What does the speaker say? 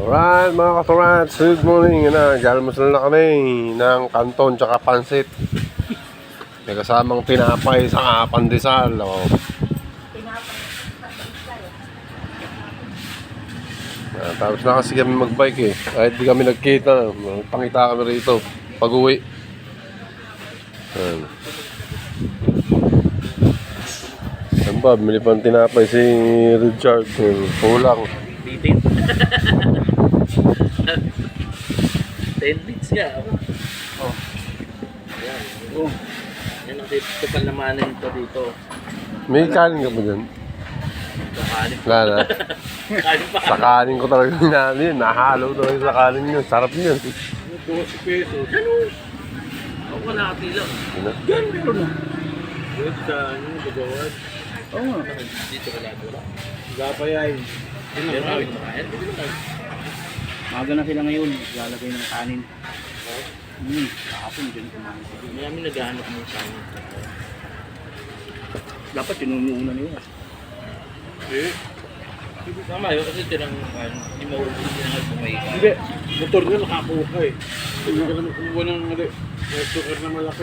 Alright mga katurats, good morning. Nag-almusal na kami ng kanton tsaka pansit. May kasamang tinapay sa pandesal. Tapos na kasi kami magbike eh. Kahit di kami nagkita, pangita kami rito pag-uwi. Ano ba, bumili pang tinapay si Richard. Kulang. 10 bits ka. Oh. Yan. Oh. Yan ang kapal naman ito dito. May kanin ka ba dyan? Kakanin. Wala na. Kanin pa. Sa kanin ko talaga yun. Nahalo talaga sa kanin yun. Sarap yun. 12 pesos. Ano? Ako kalahati lang. Yan, meron na. Wait sa ano, gagawad. Oo nga. Dito kalahati wala. Wala pa yan. Meron kami kumakain. Pwede naman. Maga na sila ngayon. Lalagay ng kanin. Kahapon dyan kumain. Marami naghahanap ng kanin. Dapat tinunuuna nila. Eh? Tama yun kasi tinang hindi mauubos din ang kumain. Hindi. Motor nila nakakuha eh. Hindi ka naman kumuha ng sugar na malaki.